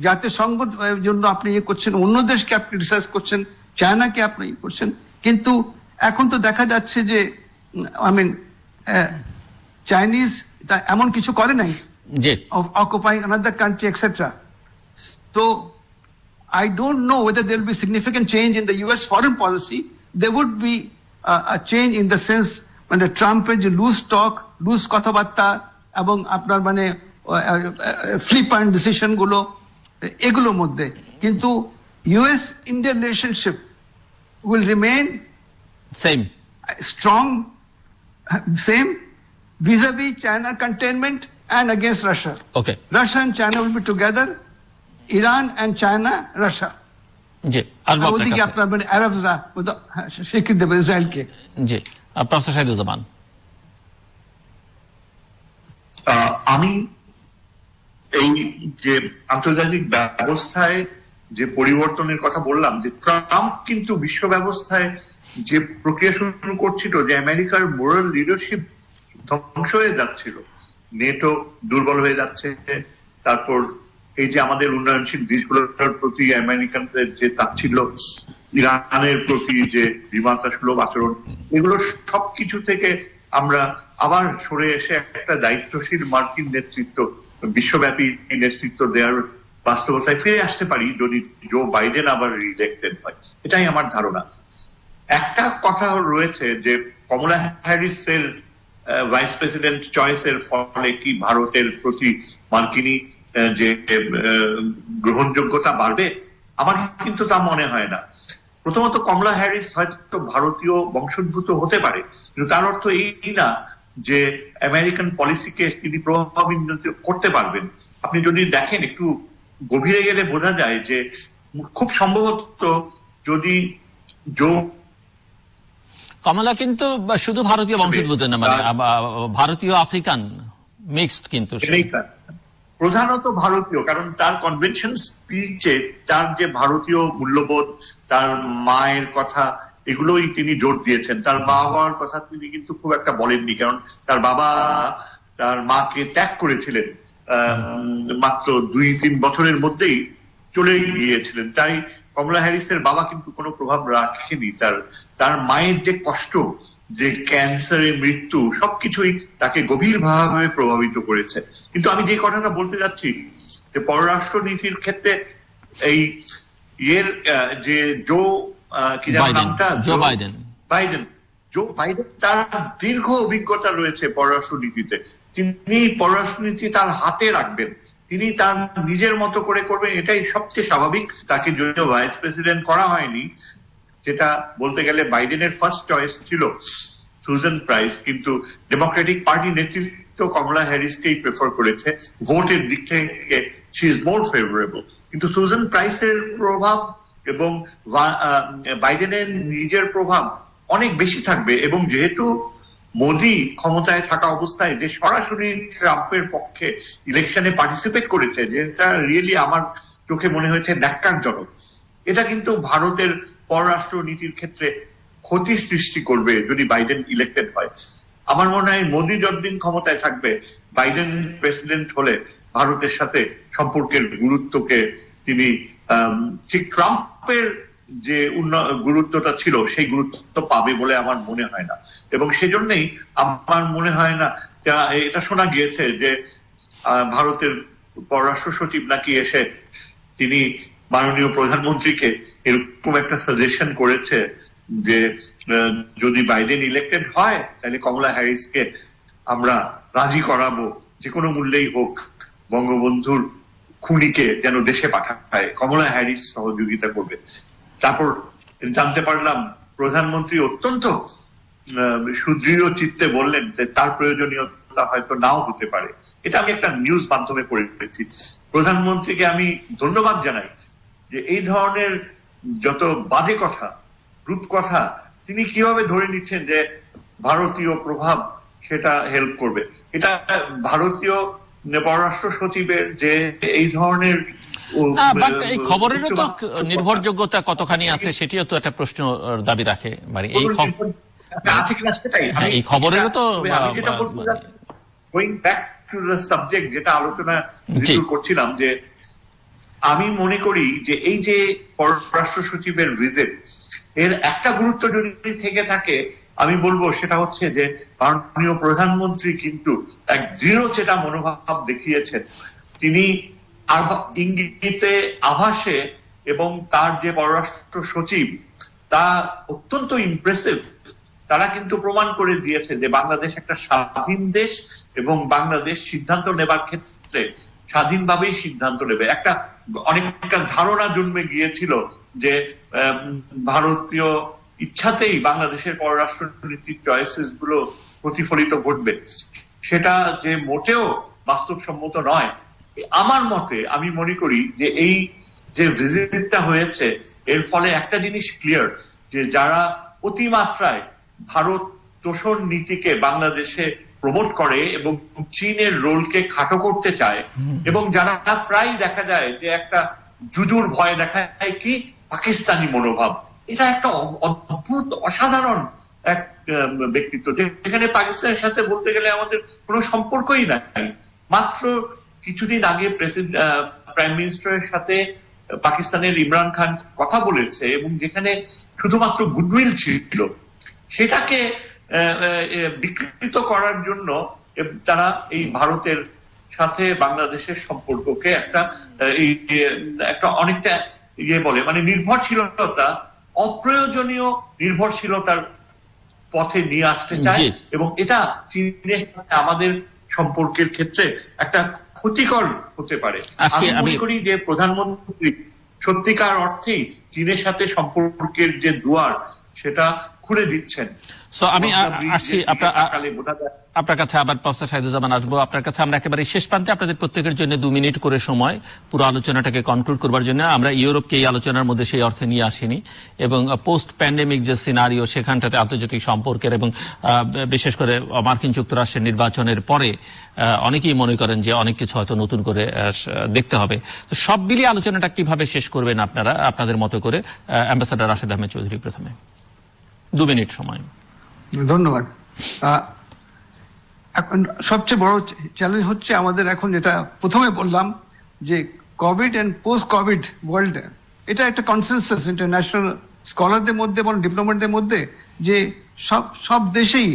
জাতিসংঘের জন্য আপনি ইয়ে করছেন, অন্য দেশকে আপনি রিসার্চ করছেন, চায়নাকে আপনি ইয়ে করছেন, কিন্তু এখন তো দেখা যাচ্ছে যে আই মিন চাইনিজ এমন কিছু করে নাই জি, of occupying another country, etc. So I don't know whether there will be significant change in the US foreign policy. There would be a change in the sense when the Trump is loose talk, loose কথাবার্তা এবং আপনার মানে ফ্লিপান্ট decision গুলো এগুলোর মধ্যে, কিন্তু US India relationship will remain same, strong, same vis-a-vis China containment and against Russia. Okay, Russia and China will be together, Iran and China, Russia. জি, আসবো আপনার ওদিকে কাছে। আপনার মানে আরবরা স্বীকৃতি দেবে ইসরায়েলকে। জি, প্রফেসর শাহিদুজ্জামান। আমি এই যে আন্তর্জাতিক ব্যবস্থায় যে পরিবর্তনের কথা বললাম, যে ট্রাম্প কিন্তু বিশ্ব ব্যবস্থায় যে প্রক্রিয়া শুরু করছিল, যে আমেরিকার মোরাল লিডারশিপ ধ্বংস হয়ে যাচ্ছিল, নেটো দুর্বল হয়ে যাচ্ছে, তারপর এই যে আমাদের উন্নয়নশীল দেশগুলোর প্রতি আমেরিকানদের যে তাচ্ছিল্য, ইরানের প্রতি যে বিমানতা সুলভ আচরণ, এগুলো সবকিছু থেকে আমরা আবার সরে এসে একটা দায়িত্বশীল মার্কিন নেতৃত্ব, বিশ্বব্যাপী নেতৃত্ব দেওয়ার বাস্তবতায় ফিরে আসতে পারি যদি জো বাইডেন আবার রিইলেক্টেড হয়। এটাই আমার ধারণা। একটা কথা রয়েছে যে কমলা হ্যারিসের ভাইস প্রেসিডেন্ট চয়েসের ফলে কি ভারতের প্রতি মার্কিনী যে গ্রহণযোগ্যতা বাড়বে? আমার কিন্তু তা মনে হয় না। প্রথমত, কমলা হ্যারিস হয়তো ভারতীয় বংশোদ্ভূত হতে পারে, কিন্তু তার অর্থ এই না যে আমেরিকান পলিসিকে তিনি প্রভাবান্বিত করতে পারবেন। আপনি যদি দেখেন, একটু গভীরে গেলে বোঝা যায় যে খুব সম্ভবত যদি জো কমলা কিন্তু শুধু ভারতীয় বংশোদ্ভূত না, মানে ভারতীয় আফ্রিকান মিক্সড, কিন্তু প্রধানত ভারতীয়, কারণ তার কনভেনশন স্পিচে তার যে ভারতীয় মূল্যবোধ, তার মায়ের কথা, এগুলোই তিনি জোর দিয়েছেন। তার বাবার কথা তিনি কিন্তু খুব একটা বলেননি, কারণ তার বাবা তার মাকে ত্যাগ করেছিলেন মাত্র 2-3 বছরের মধ্যেই চলে গিয়েছিলেন। তাই কমলা হ্যারিসের বাবা কিন্তু কোনো প্রভাব রাখেনি। তার মায়ের যে কষ্ট, যে ক্যান্সারের মৃত্যু, সবকিছুই তাকে গভীরভাবে প্রভাবিত করেছে। কিন্তু আমি যে কথাটা বলতে যাচ্ছি, যে পররাষ্ট্র নীতির ক্ষেত্রে এই যে জো কি নামটা, জো বাইডেন, তার দীর্ঘ অভিজ্ঞতা রয়েছে পররাষ্ট্র নীতিতে। তিনি পররাষ্ট্র নীতি তার হাতে রাখবেন, তিনি তার নিজের মতো করে করবেন, এটাই সবচেয়ে স্বাভাবিক। তাকে যদিও ভাইস প্রেসিডেন্ট করা হয়নি, যেটা বলতে গেলে বাইডেনের ফার্স্ট চয়েস ছিল সুজান প্রাইস, কিন্তু ডেমোক্রেটিক পার্টি নেতৃত্ব কমলা হ্যারিসকেই প্রেফার করেছে। ভোটের দিক থেকে শি ইজ মোর ফেভারেবল, কিন্তু সুজান প্রাইসের প্রভাব এবং বাইডেনের নিজের প্রভাব অনেক বেশি থাকবে। এবং যেহেতু মোদি ক্ষমতায় থাকা অবস্থায় যে সরাসরি ট্রাম্পের পক্ষে ইলেকশনে পার্টিসিপেট করেছে, যেটা রিয়েলি আমার চোখে মনে হয়েছে ন্যাক্কারজনক, এটা কিন্তু ভারতের পররাষ্ট্র নীতির ক্ষেত্রে ক্ষতি সৃষ্টি করবে যদি বাইডেন ইলেক্টেড হয়। আমার মনে হয় মোদি যতদিন ক্ষমতায় থাকবে, বাইডেন প্রেসিডেন্ট হলে ভারতের সাথে সম্পর্কের গুরুত্বকে তিনি ঠিক ট্রাম্পের যে গুরুত্বটা ছিল সেই গুরুত্ব পাবে বলে আমার মনে হয় না। এবং সেজন্যই আমার মনে হয় না, এটা শোনা গিয়েছে যে ভারতের পররাষ্ট্র সচিব নাকি এসে তিনি মাননীয় প্রধানমন্ত্রীকে এরকম একটা সাজেশন করেছে যে যদি বাইডেন ইলেক্টেড হয় তাহলে কমলা হ্যারিসকে আমরা রাজি করাবো, যে কোনো মূল্যেই হোক বঙ্গবন্ধুর খুনিকে যেন দেশে পাঠায়, কমলা হ্যারিস সহযোগিতা করবে। তারপর জানতে পারলাম প্রধানমন্ত্রী অত্যন্ত সুদৃঢ় চিত্তে বললেন যে তার প্রয়োজনীয়তা হয়তো নাও হতে পারে। এটা আমি একটা নিউজ মাধ্যমে পড়েছি। প্রধানমন্ত্রীকে আমি ধন্যবাদ জানাই যে এই ধরনের যত বাজে কথা, রূপকথা তিনি কিভাবে ধরে নিচ্ছেন যে ভারতীয় প্রভাব সেটা হেল্প করবে। এটা ভারতীয় পররাষ্ট্র সচিবের যে এই ধরনের এই খবরেরও তো নির্ভরযোগ্যতা কতখানি আছে সেটিও তো একটা প্রশ্ন দাবি রাখে। মানে এই আছে কিনা সেটাই এই খবরেরও তো going back to the subject যেটা আলোচনা করছিলাম, যে আমি মনে করি যে এই যে পররাষ্ট্র সচিবের ভিজিট এর একটা গুরুত্ব যদি থেকে থাকে আমি বলবো সেটা হচ্ছে যে মাননীয় প্রধানমন্ত্রী কিন্তু এক দৃঢ় চেতা মনোভাব দেখিয়েছেন। তিনি ইঙ্গিতে, আভাসে এবং তার যে পররাষ্ট্র সচিব তা অত্যন্ত ইমপ্রেসিভ। তারা কিন্তু প্রমাণ করে দিয়েছে যে বাংলাদেশ একটা স্বাধীন দেশ এবং বাংলাদেশ সিদ্ধান্ত নেবার ক্ষেত্রে স্বাধীনভাবেই সিদ্ধান্ত নেবে। অনেকটা ধারণা জন্মে গিয়েছিল যে ভারতীয় ইচ্ছাতেই বাংলাদেশের পররাষ্ট্র নীতির চয়েসেস গুলো প্রতিফলিত ঘটবে, সেটা যে মোটেও বাস্তবসম্মত নয়। আমার মতে আমি মনে করি যে এই যে ভিজিটটা হয়েছে এর ফলে একটা জিনিস ক্লিয়ার, যে যারা অতিমাত্রায় ভারত তোষণ নীতিকে বাংলাদেশে প্রমোট করে এবং চীনের রোলকে খাটো করতে চায়, এবং যারা প্রায় দেখা যায় যে একটা জুজুর ভয় দেখায় কি পাকিস্তানি মনোভাব, এটা একটা অদ্ভুত অসাধারণ এক ব্যক্তিত্ব, যেখানে পাকিস্তানের সাথে বলতে গেলে আমাদের কোনো সম্পর্কই নাই। মাত্র কিছুদিন আগে প্রাইম মিনিস্টারের সাথে পাকিস্তানের ইমরান খান কথা বলেছে এবং যেখানে শুধুমাত্র গুডউইল ছিল, সেটাকে বিকৃত করার জন্য তারা এই ভারতের সাথে বাংলাদেশের সম্পর্ককে একটা অনেকটা বলে মানে নির্ভরশীলতা, অপ্রয়োজনীয় নির্ভরশীলতার পথে নিয়ে আসতে চায়, এবং এটা চীনের সাথে আমাদের সম্পর্কের ক্ষেত্রে একটা ক্ষতিকর হতে পারে। আমি মনে করি যে প্রধানমন্ত্রী সত্যিকার অর্থেই চীনের সাথে সম্পর্কের যে দুয়ার সেটা খুলে দিচ্ছেন। আমি আসছি আপনার কাছে আবার প্রফেসর শাহিদুজ্জামান আসবো আপনার কাছে। আমরা একেবারে শেষ প্রান্তে, আপনাদের প্রত্যেকের জন্য 2 মিনিট করে সময় পুরো আলোচনাটাকে কনক্লুড করবার জন্য। আমরা ইউরোপকে এই আলোচনার মধ্যে সেই অর্থে নিয়ে আসিনি, এবং পোস্ট প্যান্ডেমিক যে সিনারিও সেখানটাতে আন্তর্জাতিক সম্পর্কের এবং বিশেষ করে মার্কিন যুক্তরাষ্ট্রের নির্বাচনের পরে অনেকেই মনে করেন যে অনেক কিছু হয়তো নতুন করে দেখতে হবে। তো সব মিলিয়ে আলোচনাটা কিভাবে শেষ করবেন আপনারা আপনাদের মতো করে? অ্যাম্বাসাডার রাশেদ আহমেদ চৌধুরী প্রথমে, 2 মিনিট সময়। ধন্যবাদ। এখন সবচেয়ে বড় চ্যালেঞ্জ হচ্ছে আমাদের এখন, যেটা প্রথমে বললাম, যে COVID and post COVID world, এটা একটা কনসেনসাস ইন্টারন্যাশনাল স্কলারদের মধ্যে এবং ডিপ্লোমেটদের মধ্যে, যে সব দেশেই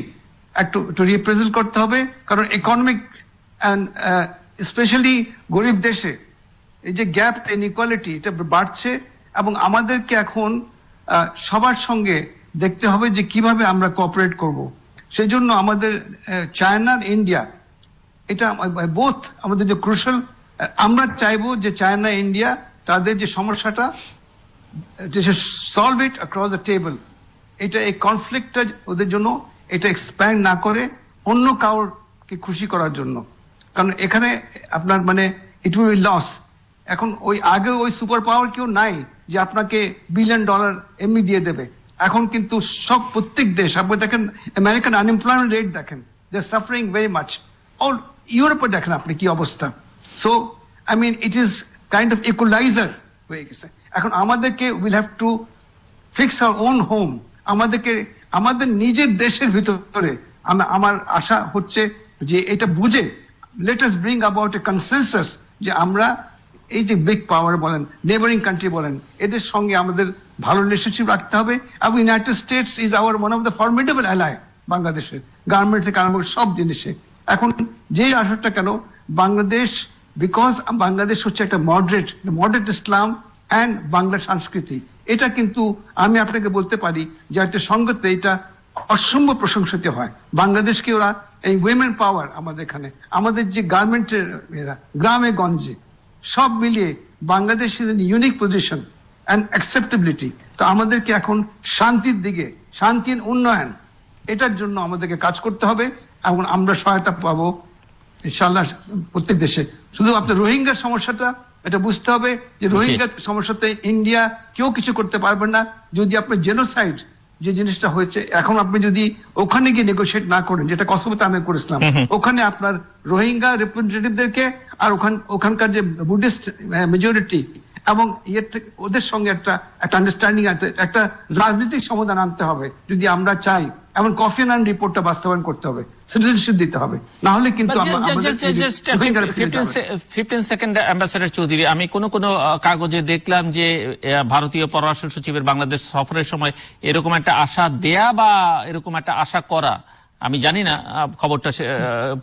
একটু রিপ্রেজেন্ট করতে হবে। কারণ ইকোনমিক অ্যান্ড স্পেশালি গরিব দেশে এই যে গ্যাপ ইনইকুয়ালিটি এটা বাড়ছে, এবং আমাদেরকে এখন সবার সঙ্গে দেখতে হবে যে কিভাবে আমরা কোঅপারেট করব। সেই জন্য আমাদের চায়না আর ইন্ডিয়া, এটা বোথ আমাদের যে ক্রুশাল। আমরা চাইবো যে চায়না ইন্ডিয়া তাদের যে সমস্যাটা solve it across the table. এটা এই কনফ্লিক্টটা ওদের জন্য এটা এক্সপ্যান্ড না করে অন্য কাউকে খুশি করার জন্য। কারণ এখানে আপনার মানে ইট উইল বি লস। এখন আগে ওই সুপার পাওয়ার কেউ নাই যে আপনাকে $1 বিলিয়ন এমনি দিয়ে দেবে। এখন কিন্তু প্রত্যেক দেশ, আপনি দেখেন আমেরিকান আনএমপ্লয়মেন্ট রেট দেখেন, they are suffering very much. All ইউরোপে দেখেন আপনি কি অবস্থা। So I mean it is kind of equaliser হয়ে গেছে। এখন আমাদেরকে will have to fix our own home. আমাদেরকে আমাদের নিজের দেশের ভিতরে আমার আশা হচ্ছে যে এটা বুঝে let us bring about a consensus, যে আমরা এই যে বিগ পাওয়ার বলেন, নেবারিং কান্ট্রি বলেন, এদের সঙ্গে আমাদের ভালো রিলেশনশিপ রাখতে হবে। এবং United states is our one of the formidable ally বাংলাদেশের, গার্মেন্ট থেকে আরম্ভ সব জিনিসে। এখন যেই আশাটা কেন বাংলাদেশ, বিকজ বাংলাদেশ হচ্ছে একটা মডারেট ইসলাম অ্যান্ড বাংলা সংস্কৃতি, এটা কিন্তু আমি আপনাকে বলতে পারি যে একটা সঙ্গতে এটা অসম্ভব প্রশংসিত হয়। বাংলাদেশকে ওরা এই উইমেন পাওয়ার আমাদের এখানে, আমাদের যে গার্মেন্টের গ্রামে গঞ্জে সব মিলিয়ে Bangladesh is in unique position and acceptability. তো আমাদেরকে এখন শান্তির দিকে, শান্তির উন্নয়ন, এটার জন্য আমাদেরকে কাজ করতে হবে এবং আমরা সহায়তা পাবো ইনশাআল্লাহ প্রত্যেক দেশে। শুধু আপনার রোহিঙ্গার সমস্যাটা এটা বুঝতে হবে যে রোহিঙ্গা সমস্যাতে ইন্ডিয়া কেউ কিছু করতে পারবে না যদি আপনার জেনোসাইড যে জিনিসটা হয়েছে, এখন আপনি যদি ওখানে গিয়ে নেগোশিয়েট না করেন, যেটা কসোভোতে আমি করেছিলাম, ওখানে আপনার রোহিঙ্গা রিপ্রেজেন্টেটিভদেরকে আর ওখানকার যে বুদ্ধিস্ট মেজরিটি এবং ওদের সঙ্গে একটা আন্ডারস্ট্যান্ডিং, একটা রাজনৈতিক সমাধান আনতে হবে যদি আমরা চাই। এমন কফি আনান রিপোর্টটা বাস্তবায়ন করতে হবে, সিটিজেনশিপ দিতে হবে, না হলে কিন্তু 15 সেকেন্ড অ্যাম্বাসেডর চৌধুরী, আমি কোন কাগজে দেখলাম যে ভারতীয় পররাষ্ট্র সচিবের বাংলাদেশ সফরের সময় এরকম একটা আশা দেয়া বা এরকম একটা আশা করা, আমি জানি না, খবরটা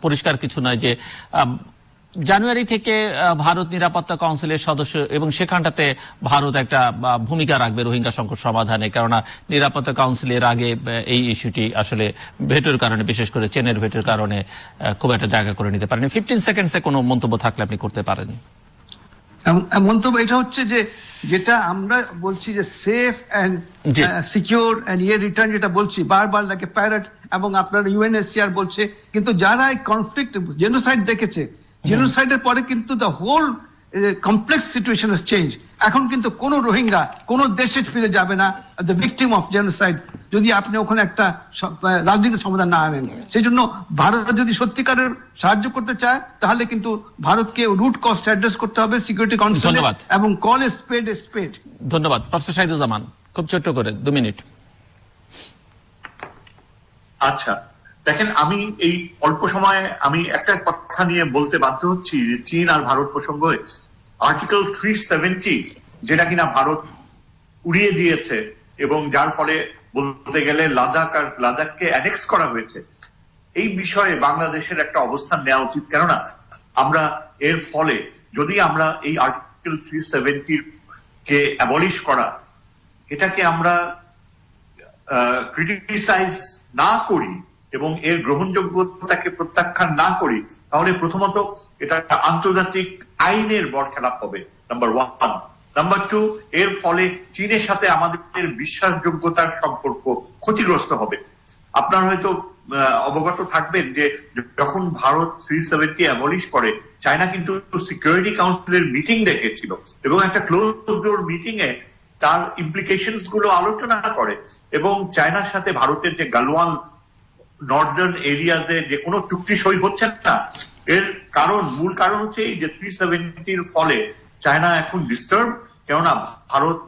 পরিষ্কার কিছু নয়, যে জানুয়ারি থেকে ভারত নিরাপত্তা কাউন্সিলের সদস্য এবং সেখানটাতে ভারত একটা ভূমিকা রাখবে রোহিঙ্গা সংকট সমাধানে, কেননা নিরাপত্তা কাউন্সিলের আগে এই ইস্যুটি আসলে ভেটোর কারণে, বিশেষ করে চীনের ভেটোর কারণে খুব একটা জায়গা করে নিতে পারেনি। 15 সেকেন্ডসে কোনো মন্তব্য থাকলে আপনি করতে পারেন। মন্তব্য এটা হচ্ছে যে যেটা আমরা বলছি যে safe and secure and return, যেটা বলছি বারবার লাগে প্যারেট, এবং আপনার ইউএনএইচসিআর বলছে, কিন্তু যারা এই কনফ্লিক্ট জেনোসাইড দেখেছে, জেনোসাইডের পরে কিন্তু the whole complex situation has change. এখন কিন্তু কোন রোহিঙ্গা কোন দেশে ফিরে যাবে না দ্য ভিকটিম অফ জেনোসাইড যদি আপনি ওখানে একটা রাজনৈতিক সমাধান না আনেন। সেই জন্য ভারত যদি সত্যিকারের সাহায্য করতে চায় তাহলে কিন্তু ভারতকে রুট কস্ট অ্যাড্রেস করতে হবে সিকিউরিটি কাউন্সিলে এবং কল এ স্পেড এ স্পেড। ধন্যবাদ প্রফেসর শাহিদুজ্জামান, খুব ছোট্ট করে 2 মিনিট। আচ্ছা দেখেন, আমি এই অল্প সময়ে আমি একটা কথা নিয়ে বলতে বাধ্য হচ্ছি, চীন আর ভারত প্রসঙ্গে আর্টিকেল 370 যেটা কিনা ভারত উড়িয়ে দিয়েছে এবং যার ফলে বলতে গেলে লাদাখকে অ্যানেক্স করা হয়েছে, এই বিষয়ে বাংলাদেশের একটা অবস্থান নেওয়া উচিত। কেননা আমরা এর ফলে যদি আমরা এই আর্টিকেল 370 কে অ্যাবলিশ করা, এটাকে আমরা ক্রিটিসাইজ না করি এবং এর গ্রহণযোগ্যতাকে প্রত্যাখ্যান না করি, তাহলে প্রথমত এটা আন্তর্জাতিক আইনের বরখেলাপ হবে, নাম্বার 1। নাম্বার 2, এর ফলে চীনের সাথে আমাদের বিশ্বাসযোগ্যতার সম্পর্ক ক্ষতিগ্রস্ত হবে। আপনারা হয়তো অবগত থাকবেন যে যখন ভারত 370 অ্যাবলিশ করে, চায়না কিন্তু সিকিউরিটি কাউন্সিলের মিটিং ডেকেছিল এবং একটা ক্লোজ ডোর মিটিং এ তার ইমপ্লিকেশনস গুলো আলোচনা করে এবং চায়নার সাথে ভারতের যে গালওয়ান নর্দার্ন এরিয়াতে যে কোনো চুক্তি সই হচ্ছে না, এর মূল কারণ হচ্ছে এই যে 370 ফলে চায়না এখন ডিস্টার্ব, কেননা ভারত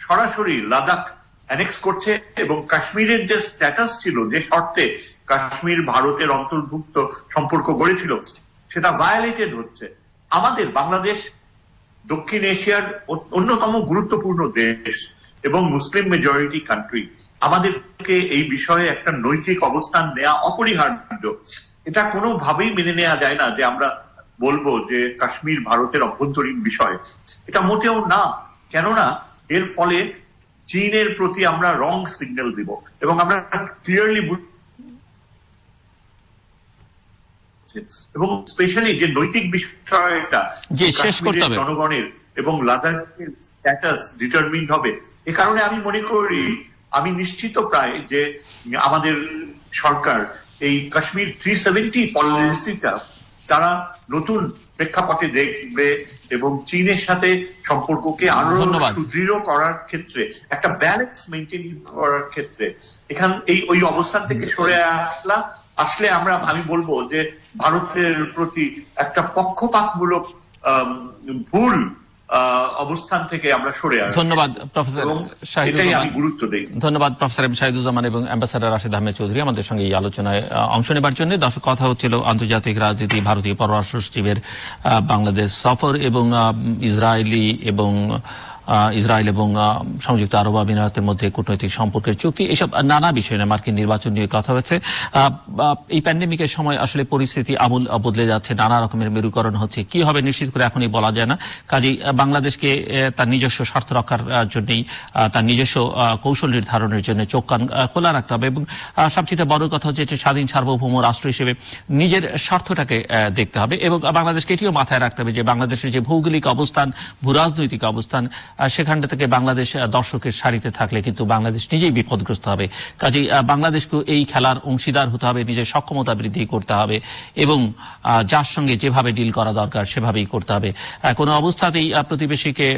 সরাসরি লাদাখ অ্যানেক্স করছে এবং কাশ্মীরের যে স্ট্যাটাস ছিল, যে শর্তে কাশ্মীর ভারতের অন্তর্ভুক্ত সম্পর্ক গড়েছিল, সেটা ভায়োলেটেড হচ্ছে। আমাদের বাংলাদেশ দক্ষিণ এশিয়ার অন্যতম গুরুত্বপূর্ণ দেশ এবং মুসলিম মেজরিটি কান্ট্রি, আমাদেরকে এই বিষয়ে একটা নৈতিক অবস্থান নেওয়া অপরিহার্য। এটা কোনোভাবেই মেনে নেওয়া যায় না যে আমরা বলবো যে কাশ্মীর ভারতের অভ্যন্তরীণ বিষয়, এটা মোটেও না। কেননা এর ফলে চীনের প্রতি আমরা রং সিগন্যাল দিব এবং আমরা ক্লিয়ারলি এবং স্পেশালি যে নৈতিক বিষয়টা জনগণের এবং লাদাখের স্ট্যাটাস ডিটারমিন্ড হবে। এ কারণে আমি মনে করি, আমি নিশ্চিত প্রায় যে আমাদের সরকার এই কাশ্মীর 370 পলিসিটা তারা নতুন প্রেক্ষাপটে দেখবে এবং চীনের সাথে সম্পর্ককে আরো সুদৃঢ় করার ক্ষেত্রে, একটা ব্যালেন্স মেনটেন করার ক্ষেত্রে ওই অবস্থান থেকে সরে আসলে আমি বলবো যে ভারতের প্রতি একটা পক্ষপাতমূলক ভুল অবস্থান থেকে আমরা সরে আসি। ধন্যবাদ প্রফেসর শাহিদুজ্জামান, আমি গুরুত্ব দেই। ধন্যবাদ প্রফেসর শাহিদুজ্জামান এবং অ্যাম্বাসেডর রাশেদ আহমেদ চৌধুরী আমাদের সঙ্গে এই আলোচনায় অংশ নেবার জন্য। দর্শক, কথা হচ্ছিল আন্তর্জাতিক রাজনীতি, ভারতীয় পররাষ্ট্র সচিবের বাংলাদেশ সফর এবং ইসরায়েল এবং সংযুক্ত আরব আমিরাতের মধ্যে কূটনৈতিক সম্পর্কের চুক্তি, এসব নানা বিষয় নিয়ে, মার্কিন নির্বাচন নিয়ে কথা হয়েছে। এই প্যান্ডেমিকের সময় আসলে পরিস্থিতি আমূল বদলে যাচ্ছে, নানা রকমের মেরুকরণ হচ্ছে, কি হবে নিশ্চিত করে এখনই বলা যায় না। কাজেই বাংলাদেশকে তার নিজস্ব স্বার্থ রক্ষার জন্যই, তার নিজস্ব কৌশল নির্ধারণের জন্য চোখ কান খোলা রাখতে হবে এবং সবচেয়ে বড় কথা হচ্ছে যে স্বাধীন সার্বভৌম রাষ্ট্র হিসেবে নিজের স্বার্থটাকে দেখতে হবে এবং বাংলাদেশকে এটিও মাথায় রাখতে হবে যে বাংলাদেশের যে ভৌগোলিক অবস্থান, ভূরাজনৈতিক অবস্থান, সেখানটা থেকে বাংলাদেশ দর্শকের সারিতে থাকলে কিন্তু বাংলাদেশ নিজেই বিপদগ্রস্ত হবে। কাজেই বাংলাদেশকে এই খেলার অংশীদার হতে হবে, নিজের সক্ষমতা বৃদ্ধি করতে হবে এবং যার সঙ্গে যেভাবে ডিল করা দরকার সেভাবেই করতে হবে। কোনো অবস্থাতেই প্রতিবেশীকে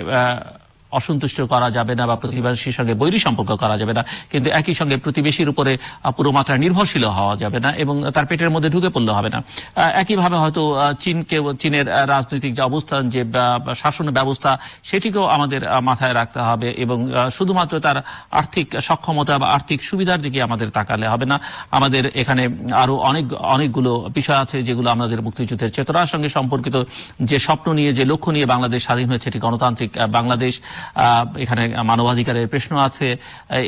অসন্তুষ্ট করা যাবে না বা প্রতিবেশীর সঙ্গে বৈরী সম্পর্ক করা যাবে না, কিন্তু একই সঙ্গে প্রতিবেশীর উপরে পুরো মাত্রা নির্ভরশীল হওয়া যাবে না এবং তার পেটের মধ্যে ঢুকে পড়লে হবে না। একইভাবে হয়তো চীনের রাজনৈতিক যে অবস্থান, যে শাসন ব্যবস্থা, সেটিকেও আমাদের মাথায় রাখতে হবে এবং শুধুমাত্র তার আর্থিক সক্ষমতা বা আর্থিক সুবিধার দিকে আমাদের তাকালে হবে না। আমাদের এখানে আরো অনেকগুলো বিষয় আছে যেগুলো আমাদের মুক্তিযুদ্ধের চেতনার সঙ্গে সম্পর্কিত, যে স্বপ্ন নিয়ে, যে লক্ষ্য নিয়ে বাংলাদেশ স্বাধীন হয়েছে, এটি গণতান্ত্রিক বাংলাদেশ। এখানে মানবাধিকারের প্রশ্ন আছে,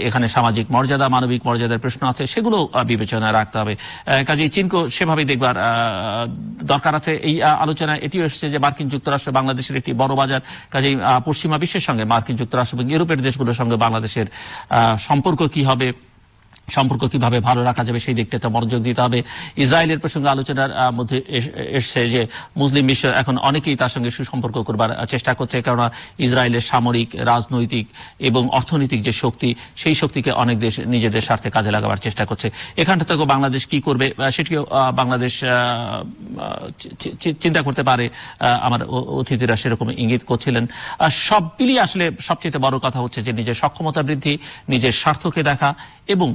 এখানে সামাজিক মর্যাদা, মানবিক মর্যাদার প্রশ্ন আছে, সেগুলো বিবেচনায় রাখতে হবে। কাজেই চীনকে সেভাবে দেখবার দরকার আছে। এই আলোচনায় এটিও এসেছে যে মার্কিন যুক্তরাষ্ট্র বাংলাদেশের একটি বড় বাজার, কাজেই পশ্চিমা বিশ্বের সঙ্গে মার্কিন যুক্তরাষ্ট্র এবং ইউরোপের দেশগুলোর সঙ্গে বাংলাদেশের সম্পর্ক কি হবে, সম্পর্ক কিভাবে ভালো রাখা যাবে সেই দিকটাতে মনোযোগ দিতে হবে। ইসরায়েলের প্রসঙ্গে আলোচনার মধ্যে এসছে যে মুসলিম বিশ্ব এখন অনেকেই তার সঙ্গে সুসম্পর্ক করবার চেষ্টা করছে, কেননা ইসরায়েলের সামরিক, রাজনৈতিক এবং অর্থনৈতিক যে শক্তি, সেই শক্তিকে অনেক দেশ নিজেদের স্বার্থে কাজে লাগাবার চেষ্টা করছে। এখানটা থেকে বাংলাদেশ কি করবে সেটিও বাংলাদেশ চিন্তা করতে পারে। আমার অতিথিরা সেরকম ইঙ্গিত করছিলেন। সব মিলিয়ে আসলে সবচেয়ে বড় কথা হচ্ছে যে নিজের সক্ষমতা বৃদ্ধি, নিজের স্বার্থকে দেখা এবং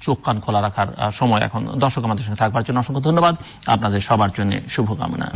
চোখ কান খোলা রাখার সময় এখন। দর্শক আমাদের সঙ্গে থাকবার জন্য অসংখ্য ধন্যবাদ। আপনাদের সবার জন্য শুভকামনা।